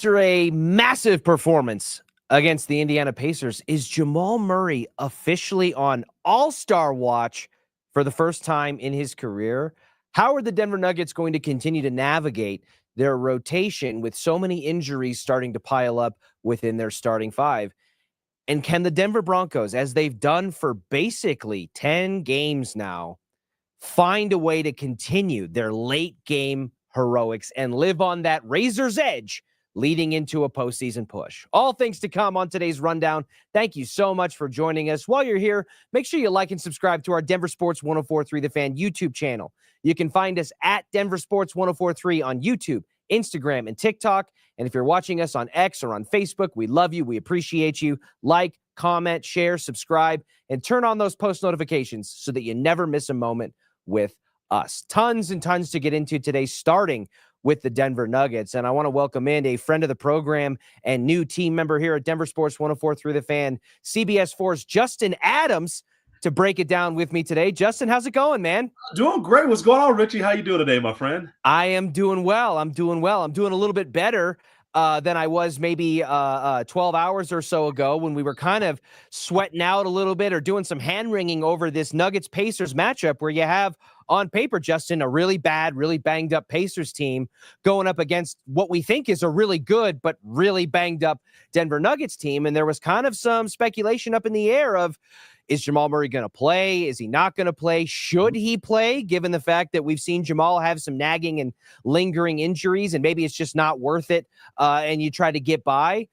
After a massive performance against the Indiana Pacers, is Jamal Murray officially on All-Star watch for the first time in his career? How are the Denver Nuggets going to continue to navigate their rotation with so many injuries starting to pile up within their starting five? And can the Denver Broncos, as they've done for basically 10 games now, find a way to continue their late game heroics and live on that razor's edge leading into a postseason push? All things to come on today's rundown. Thank you so much for joining us. While you're here, make sure you like and subscribe to our Denver Sports 1043 The Fan YouTube channel. You can find us at Denver Sports 1043 on YouTube, Instagram, and TikTok. And if you're watching us on X or on Facebook, we love you. We appreciate you. Like, comment, share, subscribe, and turn on those post notifications so that you never miss a moment with us. Tons and tons to get into today, starting with the Denver Nuggets. And I want to welcome in a friend of the program and new team member here at Denver Sports 1043 The Fan, CBS 4's Justin Adams, to break it down with me today. Justin, how's it going, man? Doing great. What's going on, Richie? How you doing today, my friend? I am doing well. I'm doing a little bit better than I was maybe 12 hours or so ago when we were kind of sweating out a little bit or doing some hand-wringing over this Nuggets-Pacers matchup where you have, on paper, Justin, a really bad, really banged-up Pacers team going up against what we think is a really good but really banged-up Denver Nuggets team. And there was kind of some speculation up in the air of, is Jamal Murray going to play? Is he not going to play? Should he play, given the fact that we've seen Jamal have some nagging and lingering injuries, and maybe it's just not worth it, and you try to get by?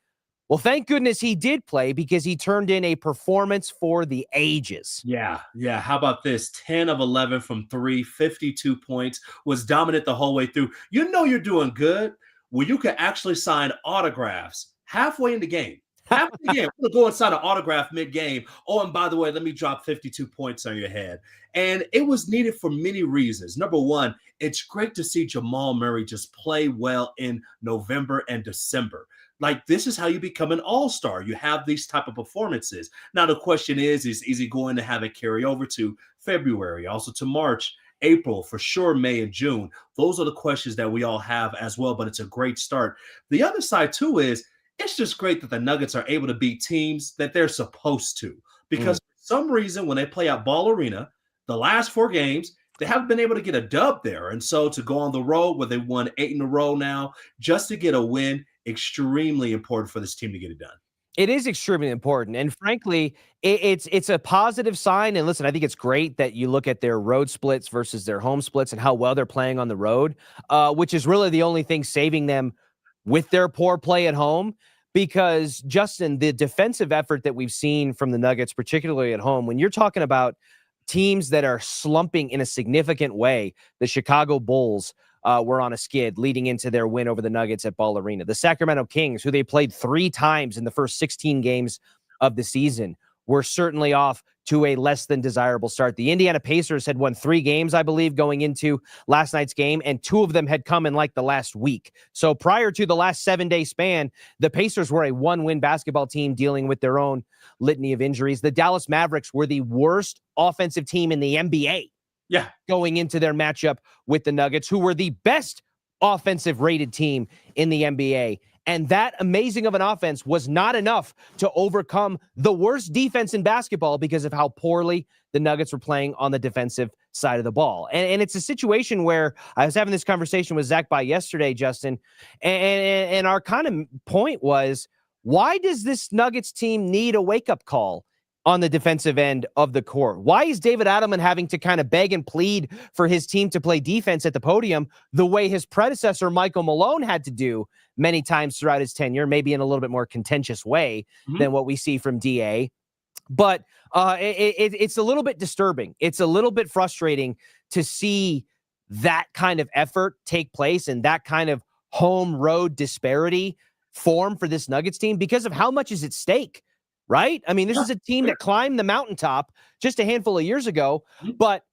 Well, thank goodness he did play, because he turned in a performance for the ages. Yeah. How about this? 10 of 11 from three, 52 points, was dominant the whole way through. You know you're doing good when you can actually sign autographs halfway in the game. Halfway in the game, we're going to go inside an autograph mid-game. Oh, and by the way, let me drop 52 points on your head. And it was needed for many reasons. Number one, it's great to see Jamal Murray just play well in November and December. Like, this is how you become an all-star. You have these type of performances. Now, the question is he going to have it carry over to February, also to March, April, for sure, May and June? Those are the questions that we all have as well, but it's a great start. The other side, too, is it's just great that the Nuggets are able to beat teams that they're supposed to, because for some reason, when they play at Ball Arena, the last 4 games, they haven't been able to get a dub there. And so to go on the road where they won 8 in a row now, just to get a win, extremely important for this team to get it done. It is extremely important. And frankly, it's a positive sign. And listen, I think it's great that you look at their road splits versus their home splits and how well they're playing on the road, which is really the only thing saving them with their poor play at home. Because, Justin, the defensive effort that we've seen from the Nuggets, particularly at home, when you're talking about teams that are slumping in a significant way, the Chicago Bulls were on a skid leading into their win over the Nuggets at Ball Arena. The Sacramento Kings, who they played 3 times in the first 16 games of the season, were certainly off to a less than desirable start. The Indiana Pacers had won 3 games, I believe, going into last night's game, and 2 of them had come in like the last week. So prior to the last 7-day span, the Pacers were a 1-win basketball team dealing with their own litany of injuries. The Dallas Mavericks were the worst offensive team in the NBA. Yeah, going into their matchup with the Nuggets, who were the best offensive rated team in the NBA. And that amazing of an offense was not enough to overcome the worst defense in basketball because of how poorly the Nuggets were playing on the defensive side of the ball. And it's a situation where I was having this conversation with Zach By yesterday, Justin, and our kind of point was, why does this Nuggets team need a wake-up call on the defensive end of the court? Why is David Adelman having to kind of beg and plead for his team to play defense at the podium the way his predecessor, Michael Malone, had to do many times throughout his tenure, maybe in a little bit more contentious way than what we see from DA? But it's a little bit disturbing. It's a little bit frustrating to see that kind of effort take place and that kind of home road disparity form for this Nuggets team because of how much is at stake. Right? I mean, this is a team that climbed the mountaintop just a handful of years ago, but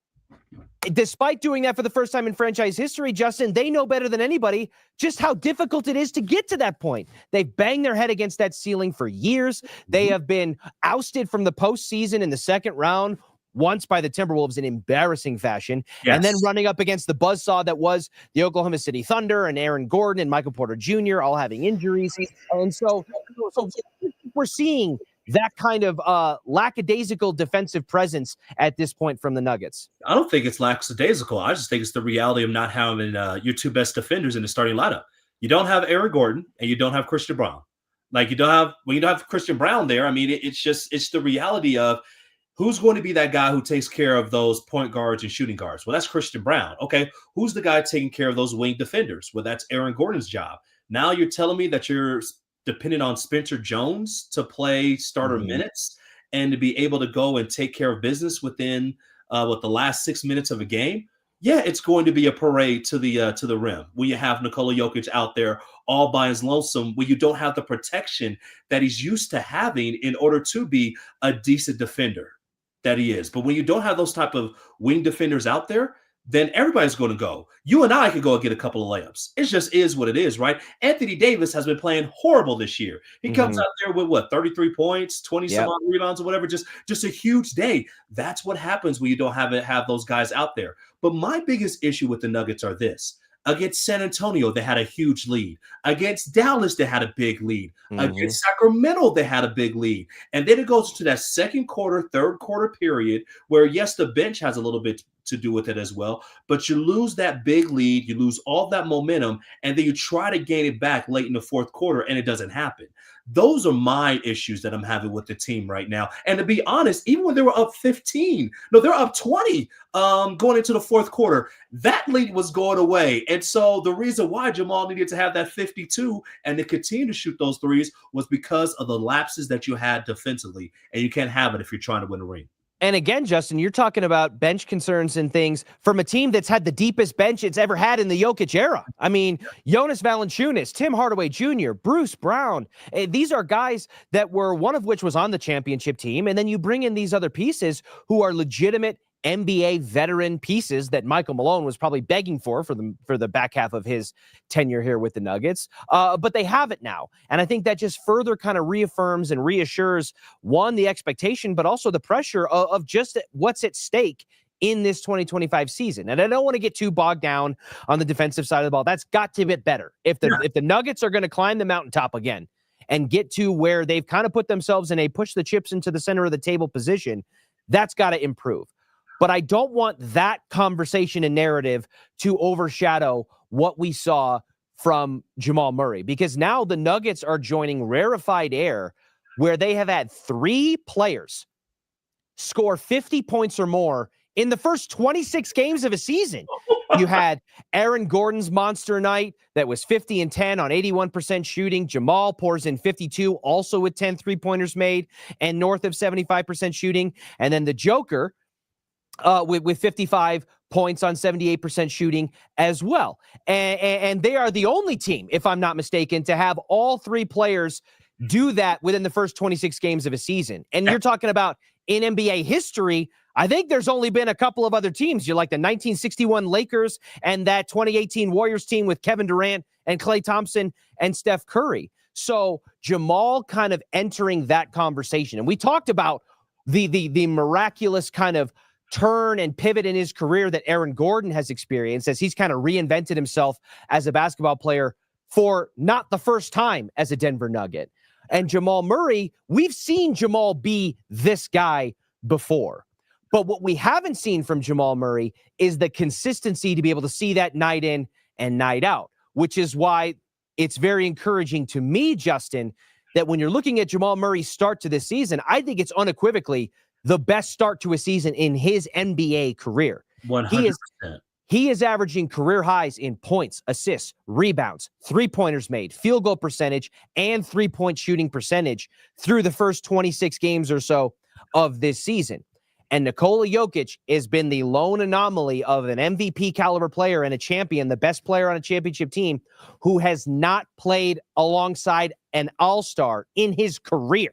despite doing that for the first time in franchise history, Justin, they know better than anybody just how difficult it is to get to that point. They've banged their head against that ceiling for years. They have been ousted from the postseason in the second round once by the Timberwolves in embarrassing fashion, Yes. and then running up against the buzzsaw that was the Oklahoma City Thunder and Aaron Gordon and Michael Porter Jr. all having injuries. And so we're seeing that kind of lackadaisical defensive presence at this point from the Nuggets. I don't think it's lackadaisical. I just think it's the reality of not having your two best defenders in the starting lineup. You don't have Aaron Gordon and you don't have Christian Brown. Like when you don't have Christian Brown there, I mean, it's the reality of who's going to be that guy who takes care of those point guards and shooting guards. Well, that's Christian Brown. Okay. Who's the guy taking care of those wing defenders? Well, that's Aaron Gordon's job. Now you're telling me that you're dependent on Spencer Jones to play starter minutes and to be able to go and take care of business within the last 6 minutes of a game. Yeah, it's going to be a parade to the rim when you have Nikola Jokic out there all by his lonesome, when you don't have the protection that he's used to having in order to be a decent defender that he is. But when you don't have those type of wing defenders out there, then everybody's going to go. You and I could go and get a couple of layups. It just is what it is, right? Anthony Davis has been playing horrible this year. He comes out there with 33 points, 20 some odd rebounds or whatever, just a huge day. That's what happens when you don't have those guys out there. But my biggest issue with the Nuggets are this. Against San Antonio, they had a huge lead. Against Dallas, they had a big lead. Against Sacramento, they had a big lead. And then it goes to that second quarter, third quarter period where, yes, the bench has a little bit to do with it as well, but you lose that big lead, you lose all that momentum, and then you try to gain it back late in the fourth quarter, and it doesn't happen. Those are my issues that I'm having with the team right now. And to be honest, even when they were up 15, no, they're up 20 going into the fourth quarter, that lead was going away. And so the reason why Jamal needed to have that 52 and to continue to shoot those threes was because of the lapses that you had defensively, and you can't have it if you're trying to win a ring. And again, Justin, you're talking about bench concerns and things from a team that's had the deepest bench it's ever had in the Jokic era. I mean, Jonas Valanciunas, Tim Hardaway Jr., Bruce Brown. These are guys that were, one of which was on the championship team. And then you bring in these other pieces who are legitimate NBA veteran pieces that Michael Malone was probably begging for the back half of his tenure here with the Nuggets. But they have it now. And I think that just further kind of reaffirms and reassures, one, the expectation, but also the pressure of just what's at stake in this 2025 season. And I don't want to get too bogged down on the defensive side of the ball. That's got to get better. If the Nuggets are going to climb the mountaintop again and get to where they've kind of put themselves in a push the chips into the center of the table position, that's got to improve. But I don't want that conversation and narrative to overshadow what we saw from Jamal Murray, because now the Nuggets are joining rarefied air where they have had 3 players score 50 points or more in the first 26 games of a season. You had Aaron Gordon's monster night that was 50 and 10 on 81% shooting. Jamal pours in 52, also with 10 3-pointers made and north of 75% shooting. And then the Joker, with 55 points on 78% shooting as well. And they are the only team, if I'm not mistaken, to have all 3 players do that within the first 26 games of a season. And you're talking about in NBA history, I think there's only been a couple of other teams. You're like the 1961 Lakers and that 2018 Warriors team with Kevin Durant and Klay Thompson and Steph Curry. So Jamal kind of entering that conversation. And we talked about the miraculous kind of turn and pivot in his career that Aaron Gordon has experienced as he's kind of reinvented himself as a basketball player for not the first time as a Denver Nugget. And Jamal Murray, we've seen Jamal be this guy before. But what we haven't seen from Jamal Murray is the consistency to be able to see that night in and night out, which is why it's very encouraging to me, Justin, that when you're looking at Jamal Murray's start to this season, I think it's unequivocally the best start to a season in his NBA career. 100%. He is averaging career highs in points, assists, rebounds, 3-pointers made, field goal percentage, and 3-point shooting percentage through the first 26 games or so of this season. And Nikola Jokic has been the lone anomaly of an MVP caliber player and a champion, the best player on a championship team, who has not played alongside an all-star in his career.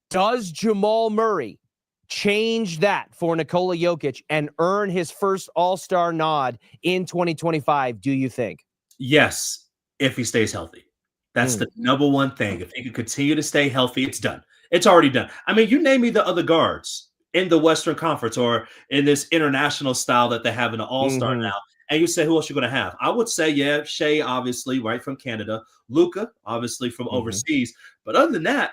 Does Jamal Murray change that for Nikola Jokic and earn his first all-star nod in 2025, do you think? Yes, if he stays healthy. That's the number one thing. If he can continue to stay healthy, it's done. It's already done. I mean, you name me the other guards in the Western Conference or in this international style that they have in the All-Star Mhm. now. And you say, who else you're going to have? I would say, yeah, Shea, obviously, right from Canada. Luca, obviously, from Mhm. overseas. But other than that,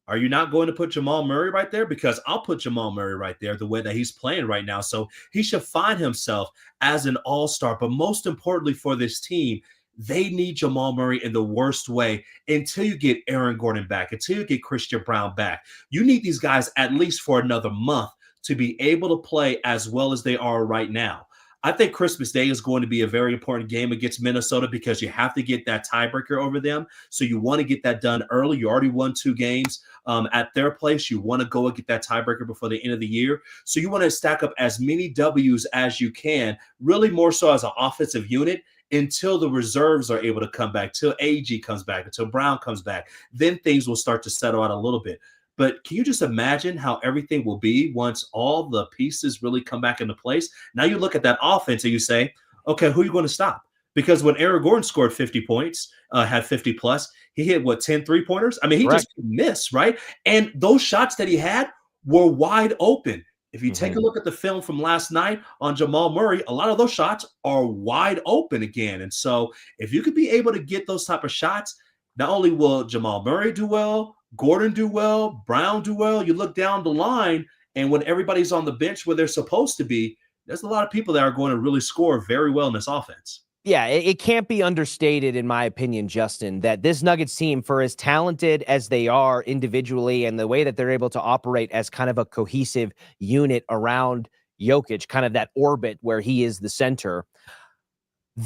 are you not going to put Jamal Murray right there? Because I'll put Jamal Murray right there the way that he's playing right now. So he should find himself as an all-star. But most importantly for this team, they need Jamal Murray in the worst way until you get Aaron Gordon back, until you get Christian Brown back. You need these guys at least for another month to be able to play as well as they are right now. I think Christmas Day is going to be a very important game against Minnesota because you have to get that tiebreaker over them. So you want to get that done early. You already won 2 games at their place. You want to go and get that tiebreaker before the end of the year. So you want to stack up as many W's as you can, really more so as an offensive unit until the reserves are able to come back, till AG comes back, until Brown comes back. Then things will start to settle out a little bit. But can you just imagine how everything will be once all the pieces really come back into place? Now you look at that offense and you say, okay, who are you going to stop? Because when Aaron Gordon scored 50 points, had 50 plus, he hit what, 10 3-pointers? I mean, he Correct. just missed, right? And those shots that he had were wide open. If you take a Mhm. look at the film from last night on Jamal Murray, a lot of those shots are wide open again. And so if you could be able to get those type of shots, not only will Jamal Murray do well, Gordon do well, Brown do well, you look down the line, and when everybody's on the bench where they're supposed to be, there's a lot of people that are going to really score very well in this offense. Yeah, it can't be understated, in my opinion, Justin, that this Nuggets team, for as talented as they are individually and the way that they're able to operate as kind of a cohesive unit around Jokic, kind of that orbit where he is the center,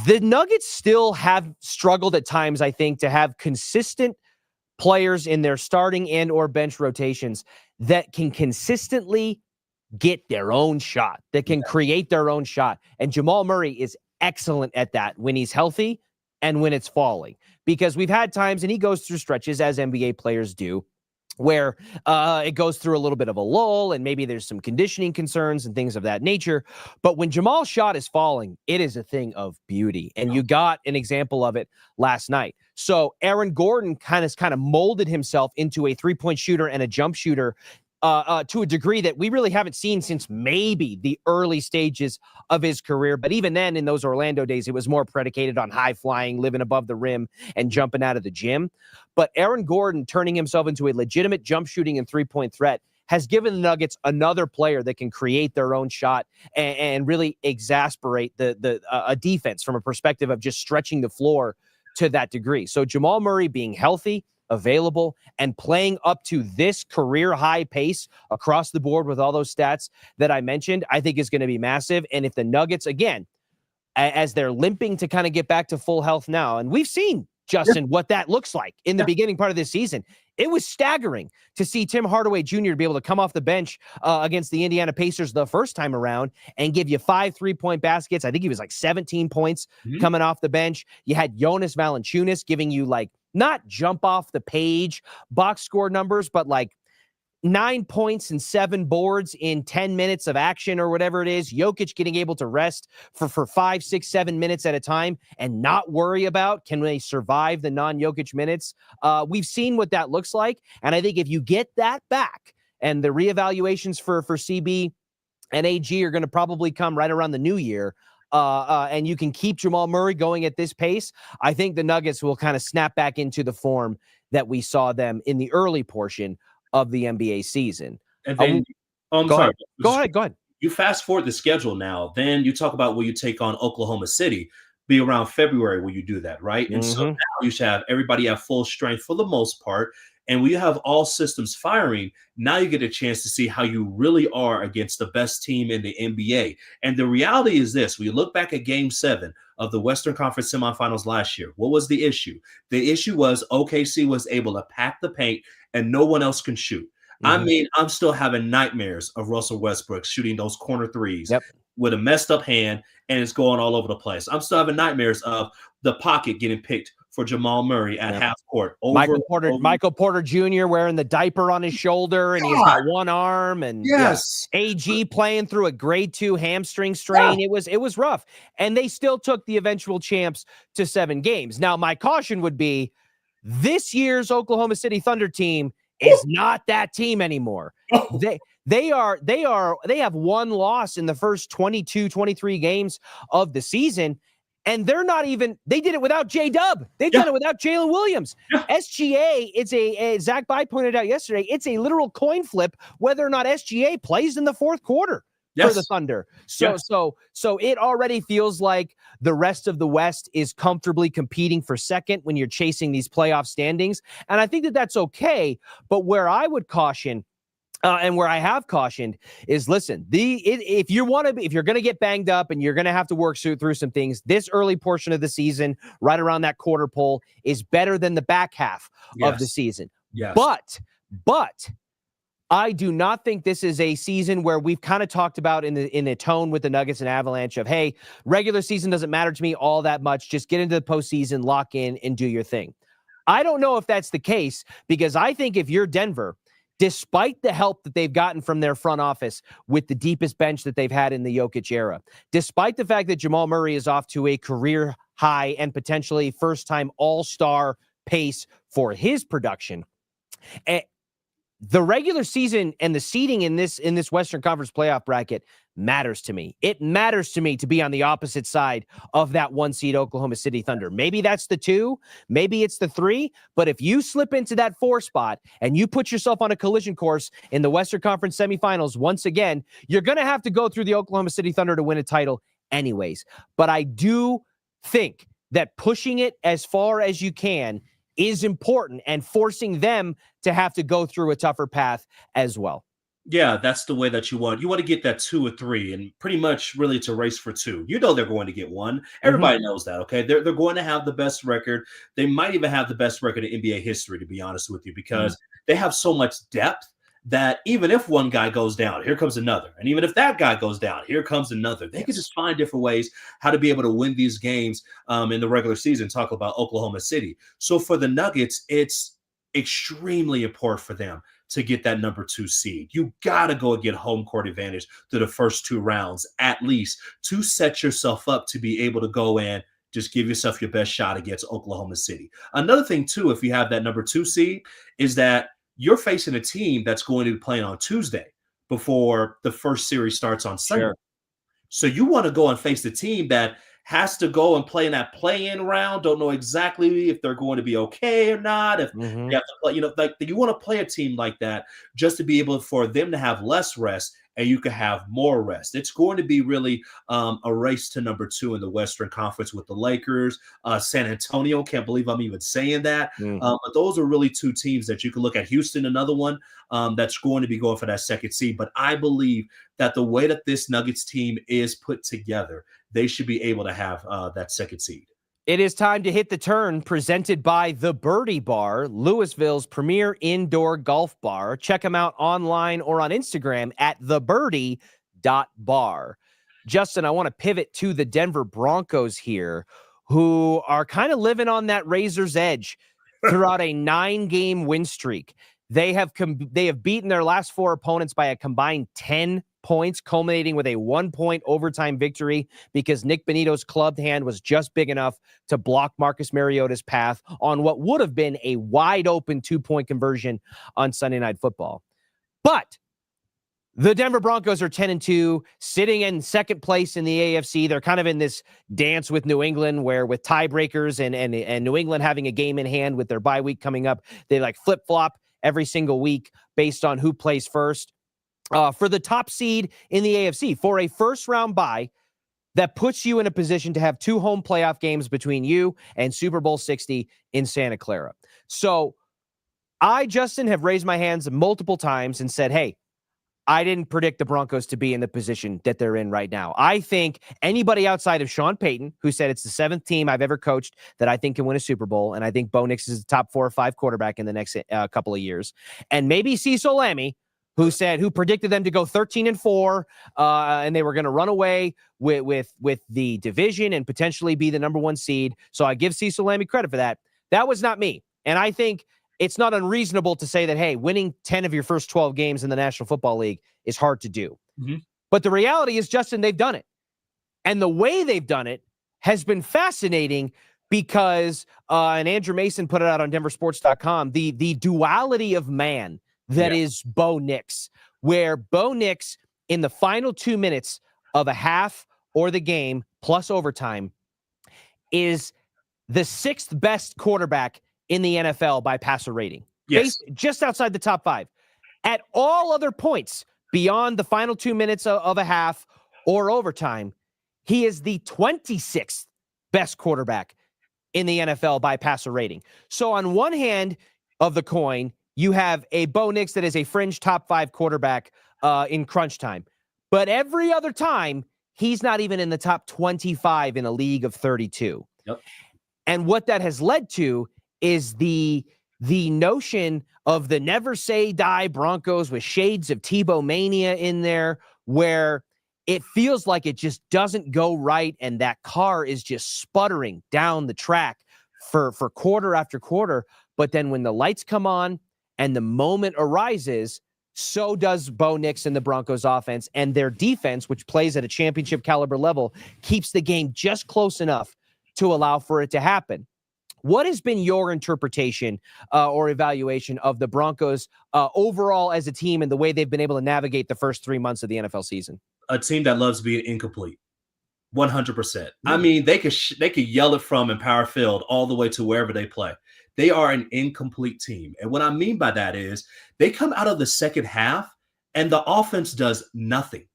the Nuggets still have struggled at times, I think, to have consistent players in their starting and or bench rotations that can consistently get their own shot, that can create their own shot. And Jamal Murray is excellent at that when he's healthy and when it's falling. Because we've had times, and he goes through stretches, as NBA players do, where it goes through a little bit of a lull and maybe there's some conditioning concerns and things of that nature. But when Jamal's shot is falling, it is a thing of beauty. And you got an example of it last night. So Aaron Gordon kind of molded himself into a three-point shooter and a jump shooter to a degree that we really haven't seen since maybe the early stages of his career. But even then, in those Orlando days, it was more predicated on high flying, living above the rim, and jumping out of the gym. But Aaron Gordon turning himself into a legitimate jump shooting and three-point threat has given the Nuggets another player that can create their own shot and really exasperate the defense from a perspective of just stretching the floor to that degree. So Jamal Murray being healthy, available, and playing up to this career high pace across the board with all those stats that I mentioned, I think is going to be massive. And if the Nuggets, again, as they're limping to kind of get back to full health now, and we've seen, Justin, what that looks like in the beginning part of this season. It was staggering to see Tim Hardaway Jr. be able to come off the bench against the Indiana Pacers the first time around and give you 5 3-point baskets. I think he was like 17 points coming off the bench. You had Jonas Valanciunas giving you like not jump off the page box score numbers, but like 9 points and 7 boards in 10 minutes of action or whatever it is. Jokic getting able to rest for 5, 6, 7 minutes at a time and not worry about can they survive the non-Jokic minutes. We've seen what that looks like. And I think if you get that back and the reevaluations for CB and AG are going to probably come right around the new year, and you can keep Jamal Murray going at this pace, I think the Nuggets will kind of snap back into the form that we saw them in the early portion of the NBA season. And then, I'm Go sorry. ahead. Go ahead. You fast forward the schedule now, then you talk about will you take on Oklahoma City, be around February will you do that, right? And so now you should have everybody at full strength for the most part. And when you have all systems firing, now you get a chance to see how you really are against the best team in the NBA. And the reality is this: when you look back at Game 7 of the Western Conference semifinals last year, what was the issue? The issue was OKC was able to pack the paint and no one else can shoot. I mean, I'm still having nightmares of Russell Westbrook shooting those corner threes with a messed up hand and it's going all over the place. I'm still having nightmares of the pocket getting picked for Jamal Murray at half court. Michael Porter Jr. wearing the diaper on his shoulder and he's got one arm and AG playing through a grade 2 hamstring strain. It was rough. And they still took the eventual champs to 7 games. Now, my caution would be this year's Oklahoma City Thunder team is not that team anymore. They have one loss in the first 22, 23 games of the season. And they did it without J-Dub. They've done it without Jalen Williams. Yeah. SGA, it's Zach By pointed out yesterday, it's a literal coin flip whether or not SGA plays in the fourth quarter for the Thunder. So it already feels like the rest of the West is comfortably competing for second when you're chasing these playoff standings. And I think that that's okay. But where I would caution, and where I have cautioned is, listen, if you're going to get banged up and you're going to have to work through some things, this early portion of the season, right around that quarter pole, is better than the back half of the season. Yes. But I do not think this is a season where we've kind of talked about in the tone with the Nuggets and Avalanche of, hey, regular season doesn't matter to me all that much. Just get into the postseason, lock in, and do your thing. I don't know if that's the case, because I think if you're Denver, despite the help that they've gotten from their front office with the deepest bench that they've had in the Jokic era, despite the fact that Jamal Murray is off to a career high and potentially first-time all-star pace for his production, the regular season and the seeding in this Western Conference playoff bracket matters to me. It matters to me to be on the opposite side of that 1 seed Oklahoma City Thunder. Maybe that's the 2, maybe it's the 3, but if you slip into that 4 spot and you put yourself on a collision course in the Western Conference semifinals once again, you're going to have to go through the Oklahoma City Thunder to win a title anyways. But I do think that pushing it as far as you can is important, and forcing them to have to go through a tougher path as well. Yeah, that's the way that you want. You want to get that 2 or 3, and pretty much really it's a race for 2. You know they're going to get 1. Everybody knows that, okay? They're going to have the best record. They might even have the best record in NBA history, to be honest with you, because they have so much depth that even if one guy goes down, here comes another. And even if that guy goes down, here comes another. They can just find different ways how to be able to win these games in the regular season. Talk about Oklahoma City. So for the Nuggets, it's extremely important for them to get that number 2 seed. You got to go and get home court advantage through the first 2 rounds, at least, to set yourself up to be able to go in, just give yourself your best shot against Oklahoma City. Another thing, too, if you have that number 2 seed, is that you're facing a team that's going to be playing on Tuesday before the first series starts on Sunday. Sure. So you want to go and face the team that has to go and play in that play-in round, don't know exactly if they're going to be okay or not, if they have to play, like you want to play a team like that just to be able for them to have less rest and you can have more rest. It's going to be really a race to number 2 in the Western Conference with the Lakers, San Antonio. Can't believe I'm even saying that. But those are really 2 teams that you can look at. Houston, another one that's going to be going for that second seed. But I believe that the way that this Nuggets team is put together, they should be able to have that second seed. It is time to hit the turn, presented by The Birdie Bar, Louisville's premier indoor golf bar. Check them out online or on Instagram at thebirdie.bar. Justin, I want to pivot to the Denver Broncos here, who are kind of living on that razor's edge throughout a 9-game win streak. They have beaten their last 4 opponents by a combined 10 points, culminating with a 1-point overtime victory because Nick Benito's clubbed hand was just big enough to block Marcus Mariota's path on what would have been a wide open 2-point conversion on Sunday Night Football. But the Denver Broncos are 10-2, sitting in second place in the AFC. They're kind of in this dance with New England, where with tiebreakers and New England having a game in hand with their bye week coming up, they like flip-flop every single week based on who plays first. For the top seed in the AFC, for a first-round bye that puts you in a position to have 2 home playoff games between you and Super Bowl 60 in Santa Clara. So I, Justin, have raised my hands multiple times and said, hey, I didn't predict the Broncos to be in the position that they're in right now. I think anybody outside of Sean Payton, who said it's the 7th team I've ever coached that I think can win a Super Bowl, and I think Bo Nix is the top 4 or 5 quarterback in the next couple of years, and maybe Cecil Lammey, who predicted them to go 13-4, and they were going to run away with the division and potentially be the number 1 seed. So I give Cecil Lammey credit for that. That was not me. And I think it's not unreasonable to say that, hey, winning 10 of your first 12 games in the National Football League is hard to do. But the reality is, Justin, they've done it. And the way they've done it has been fascinating because, and Andrew Mason put it out on denversports.com, the duality of man that is Bo Nix, where Bo Nix, in the final 2 minutes of a half or the game plus overtime, is the 6th best quarterback in the NFL by passer rating. Yes. Just outside the top 5. At all other points beyond the final 2 minutes of a half or overtime, he is the 26th best quarterback in the NFL by passer rating. So on one hand of the coin, you have a Bo Nix that is a fringe top 5 quarterback in crunch time. But every other time, he's not even in the top 25 in a league of 32. Yep. And what that has led to is the notion of the never say die Broncos with shades of Tebow mania in there, where it feels like it just doesn't go right, and that car is just sputtering down the track for quarter after quarter. But then when the lights come on and the moment arises, so does Bo Nix and the Broncos offense, and their defense, which plays at a championship caliber level, keeps the game just close enough to allow for it to happen. What has been your interpretation or evaluation of the Broncos overall as a team and the way they've been able to navigate the first 3 months of the NFL season? A team that loves being incomplete. 100%. I mean, they could yell it from Empower Field all the way to wherever they play. They are an incomplete team. And what I mean by that is they come out of the second half and the offense does nothing.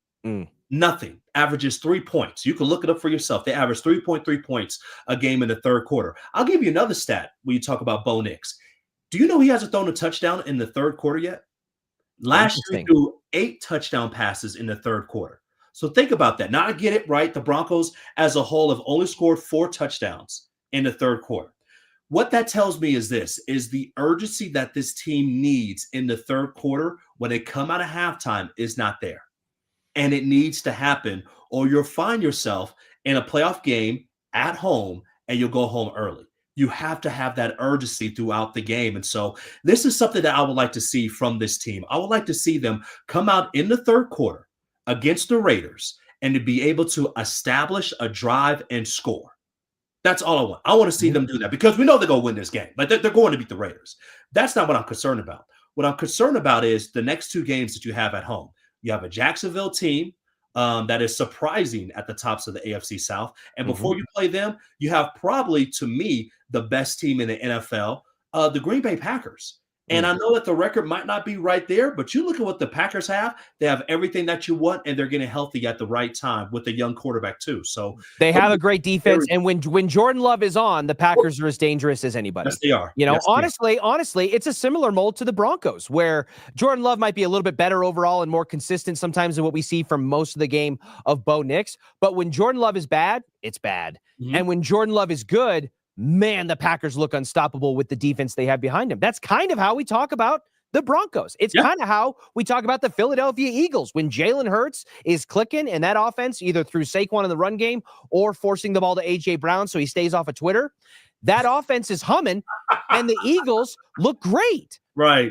Nothing. Averages 3 points. You can look it up for yourself. They average 3.3 points a game in the third quarter. I'll give you another stat when you talk about Bo Nix. Do you know he hasn't thrown a touchdown in the third quarter yet? Last year, he threw 8 touchdown passes in the third quarter. So think about that. Now I get it, right? The Broncos as a whole have only scored 4 touchdowns in the third quarter. What that tells me is this, is the urgency that this team needs in the third quarter when they come out of halftime is not there. And it needs to happen, or you'll find yourself in a playoff game at home and you'll go home early. You have to have that urgency throughout the game. And so this is something that I would like to see from this team. I would like to see them come out in the third quarter against the Raiders and to be able to establish a drive and score. That's all I want. I want to see them do that because we know they're going to win this game. Like they're going to beat the Raiders. That's not what I'm concerned about. What I'm concerned about is the next 2 games that you have at home. You have a Jacksonville team that is surprising at the tops of the AFC South. And before you play them, you have probably, to me, the best team in the NFL, the Green Bay Packers. And I know that the record might not be right there, but you look at what the Packers have. They have everything that you want, and they're getting healthy at the right time with a young quarterback too. So they have a great defense, and when Jordan Love is on, the Packers are as dangerous as anybody. Yes, they are. You know, honestly, it's a similar mold to the Broncos, where Jordan Love might be a little bit better overall and more consistent sometimes than what we see from most of the game of Bo Nix. But when Jordan Love is bad, it's bad. And when Jordan Love is good, man, the Packers look unstoppable with the defense they have behind them. That's kind of how we talk about the Broncos. It's kind of how we talk about the Philadelphia Eagles. When Jalen Hurts is clicking and that offense, either through Saquon in the run game or forcing the ball to A.J. Brown so he stays off of Twitter, that offense is humming and the Eagles look great. Right.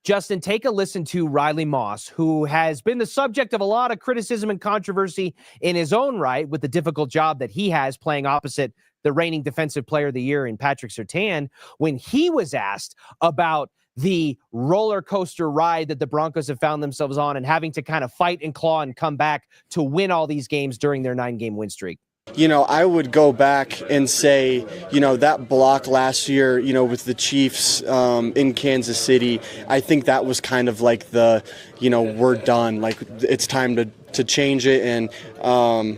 Justin, take a listen to Riley Moss, who has been the subject of a lot of criticism and controversy in his own right with the difficult job that he has playing opposite the reigning defensive player of the year in Patrick Surtain, when he was asked about the roller coaster ride that the Broncos have found themselves on and having to kind of fight and claw and come back to win all these games during their 9-game win streak. You know, I would go back and say, you know, that block last year, you know, with the Chiefs in Kansas City, I think that was kind of like the, you know, we're done. Like, it's time to change it. And,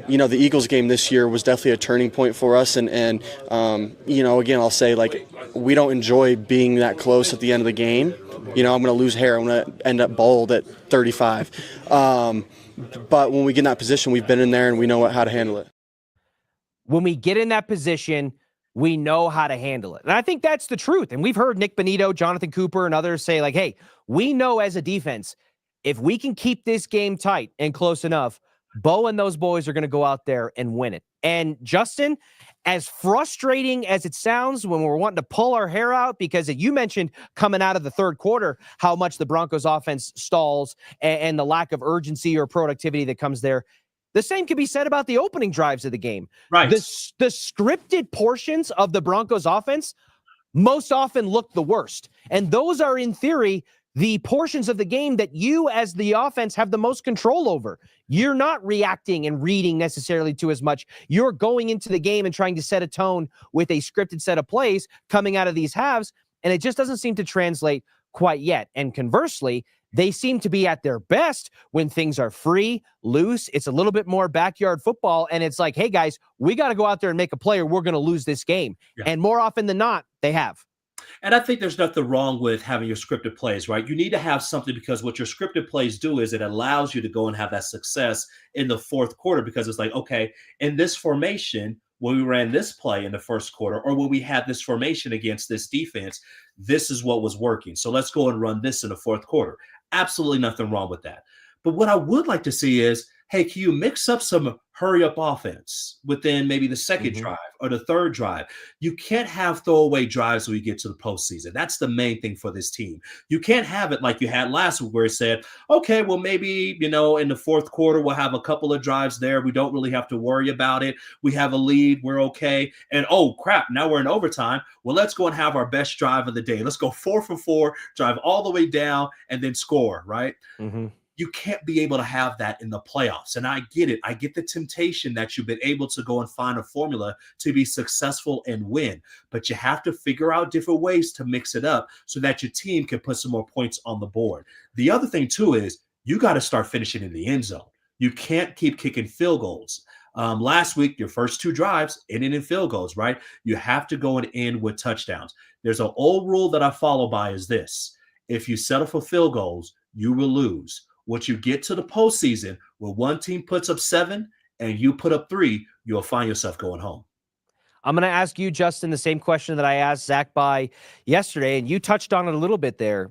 you know, the Eagles game this year was definitely a turning point for us. And you know, again, I'll say, like, we don't enjoy being that close at the end of the game. You know, I'm going to lose hair. I'm going to end up bald at 35. But when we get in that position, we've been in there and we know how to handle it. When we get in that position, we know how to handle it. And I think that's the truth. And we've heard Nick Bonito, Jonathan Cooper, and others say, like, hey, we know as a defense, if we can keep this game tight and close enough, Bo and those boys are going to go out there and win it. And Justin, as frustrating as it sounds when we're wanting to pull our hair out, because you mentioned coming out of the third quarter, how much the Broncos offense stalls and the lack of urgency or productivity that comes there. The same can be said about the opening drives of the game. Right. The scripted portions of the Broncos offense most often look the worst. And those are, in theory, the portions of the game that you as the offense have the most control over. You're not reacting and reading necessarily to as much. You're going into the game and trying to set a tone with a scripted set of plays coming out of these halves, and it just doesn't seem to translate quite yet. And conversely, they seem to be at their best when things are free, loose. It's a little bit more backyard football, and it's like, hey, guys, we got to go out there and make a play or we're going to lose this game. Yeah. And more often than not, they have. And I think there's nothing wrong with having your scripted plays, right? You need to have something, because what your scripted plays do is it allows you to go and have that success in the fourth quarter, because it's like, okay, in this formation, when we ran this play in the first quarter, or when we had this formation against this defense, this is what was working. So let's go and run this in the fourth quarter. Absolutely nothing wrong with that. But what I would like to see is, hey, can you mix up some hurry-up offense within maybe the second drive or the third drive? You can't have throwaway drives when you get to the postseason. That's the main thing for this team. You can't have it like you had last week, where it said, okay, well, maybe, in the fourth quarter, we'll have a couple of drives there. We don't really have to worry about it. We have a lead. We're okay. And, oh, crap, now we're in overtime. Well, let's go and have our best drive of the day. Let's go 4 for 4, drive all the way down, and then score, right? Mm-hmm. You can't be able to have that in the playoffs. And I get it. I get the temptation that you've been able to go and find a formula to be successful and win. But you have to figure out different ways to mix it up so that your team can put some more points on the board. The other thing, too, is you got to start finishing in the end zone. You can't keep kicking field goals. Last week, your first 2 drives ended in field goals, right? You have to go and end with touchdowns. There's an old rule that I follow by is this: if you settle for field goals, you will lose. Once you get to the postseason, where one team puts up 7 and you put up 3, you'll find yourself going home. I'm going to ask you, Justin, the same question that I asked Zach by yesterday, and you touched on it a little bit there.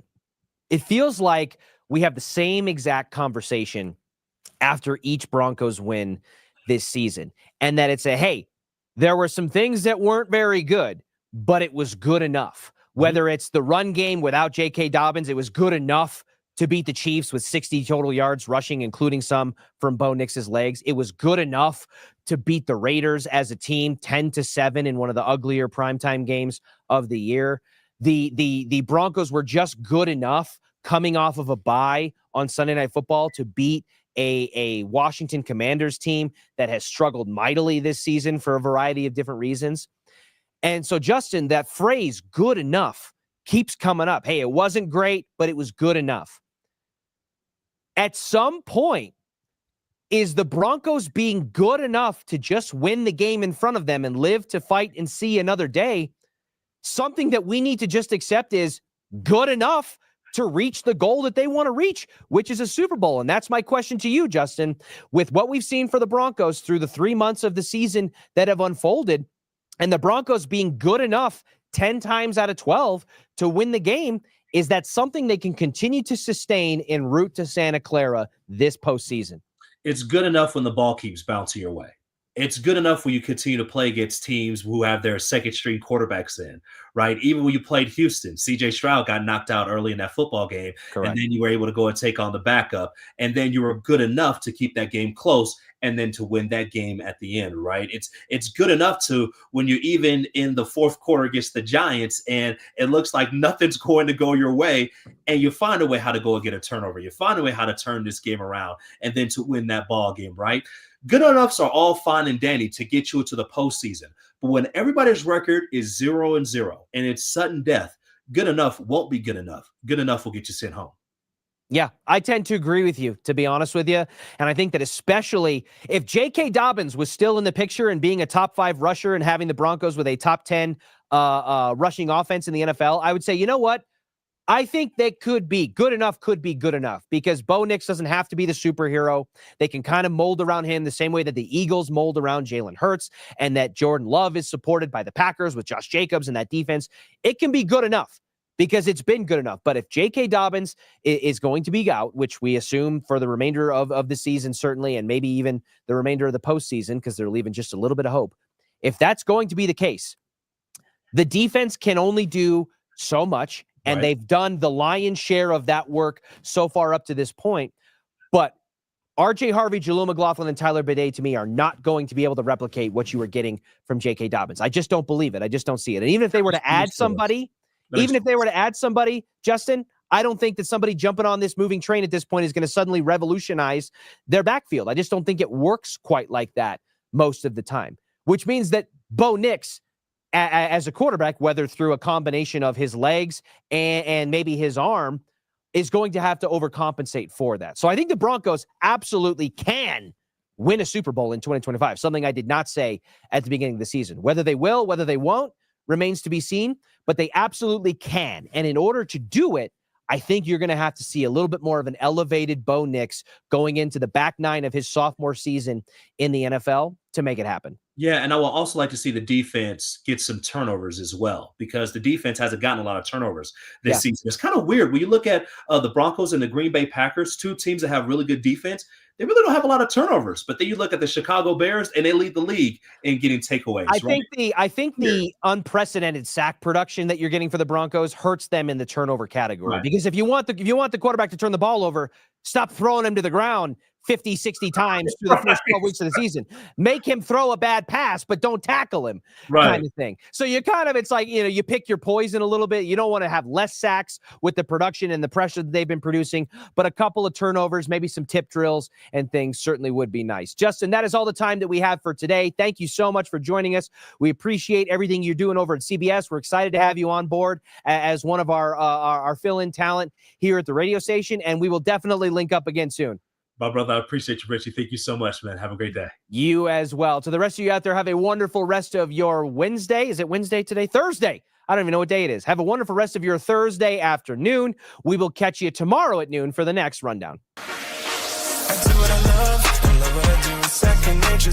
It feels like we have the same exact conversation after each Broncos win this season, and that it's hey, there were some things that weren't very good, but it was good enough. Whether it's the run game without J.K. Dobbins, it was good enough to beat the Chiefs with 60 total yards rushing, including some from Bo Nix's legs. It was good enough to beat the Raiders as a team 10-7 in one of the uglier primetime games of the year. The Broncos were just good enough coming off of a bye on Sunday Night Football to beat a Washington Commanders team that has struggled mightily this season for a variety of different reasons. And so, Justin, that phrase, good enough, keeps coming up. Hey, it wasn't great, but it was good enough. At some point, is the Broncos being good enough to just win the game in front of them and live to fight and see another day something that we need to just accept is good enough to reach the goal that they want to reach, which is a Super Bowl? And that's my question to you, Justin. With what we've seen for the Broncos through the 3 months of the season that have unfolded, and the Broncos being good enough 10 times out of 12 to win the game, is that something they can continue to sustain en route to Santa Clara this postseason? It's good enough when the ball keeps bouncing your way. It's good enough when you continue to play against teams who have their second-string quarterbacks in, right? Even when you played Houston, C.J. Stroud got knocked out early in that football game, Correct. And then you were able to go and take on the backup, and then you were good enough to keep that game close and then to win that game at the end, right? It's good enough to when you're even in the fourth quarter against the Giants and it looks like nothing's going to go your way, and you find a way how to go and get a turnover. You find a way how to turn this game around and then to win that ball game, right? Good enoughs are all fine and dandy to get you into the postseason. But when everybody's record is 0-0 and it's sudden death, good enough won't be good enough. Good enough will get you sent home. Yeah, I tend to agree with you, to be honest with you. And I think that especially if J.K. Dobbins was still in the picture and being a top 5 rusher and having the Broncos with a top 10 rushing offense in the NFL, I would say, you know what? I think they could be good enough because Bo Nix doesn't have to be the superhero. They can kind of mold around him the same way that the Eagles mold around Jalen Hurts, and that Jordan Love is supported by the Packers with Josh Jacobs and that defense. It can be good enough because it's been good enough. But if J.K. Dobbins is going to be out, which we assume for the remainder of the season, certainly, and maybe even the remainder of the postseason because they're leaving just a little bit of hope. If that's going to be the case, the defense can only do so much. And they've done the lion's share of that work so far up to this point. But R.J. Harvey, Jaleel McLaughlin, and Tyler Bidet, to me, are not going to be able to replicate what you were getting from J.K. Dobbins. I just don't believe it. I just don't see it. And even if they were to add somebody, Justin, I don't think that somebody jumping on this moving train at this point is going to suddenly revolutionize their backfield. I just don't think it works quite like that most of the time, which means that Bo Nix, as a quarterback, whether through a combination of his legs and maybe his arm, is going to have to overcompensate for that. So I think the Broncos absolutely can win a Super Bowl in 2025, something I did not say at the beginning of the season. Whether they will, whether they won't, remains to be seen, but they absolutely can. And in order to do it, I think you're going to have to see a little bit more of an elevated Bo Nix going into the back nine of his sophomore season in the NFL to make it happen. Yeah, and I will also like to see the defense get some turnovers as well, because the defense hasn't gotten a lot of turnovers this season. It's kind of weird when you look at the Broncos and the Green Bay Packers, two teams that have really good defense. They really don't have a lot of turnovers, but then you look at the Chicago Bears and they lead the league in getting takeaways. I think the unprecedented sack production that you're getting for the Broncos hurts them in the turnover category, because if you want the quarterback to turn the ball over, stop throwing him to the ground 50, 60 times through the first 12 weeks of the season. Make him throw a bad pass, but don't tackle him, kind of thing. So it's like, you pick your poison a little bit. You don't want to have less sacks with the production and the pressure that they've been producing, but a couple of turnovers, maybe some tip drills and things certainly would be nice. Justin, that is all the time that we have for today. Thank you so much for joining us. We appreciate everything you're doing over at CBS. We're excited to have you on board as one of our fill-in talent here at the radio station, and we will definitely link up again soon. My brother, I appreciate you, Richie. Thank you so much, man. Have a great day. You as well. To the rest of you out there, have a wonderful rest of your Wednesday. Is it Wednesday today? Thursday. I don't even know what day it is. Have a wonderful rest of your Thursday afternoon. We will catch you tomorrow at noon for the next rundown. I do what I love what I do. Second nature.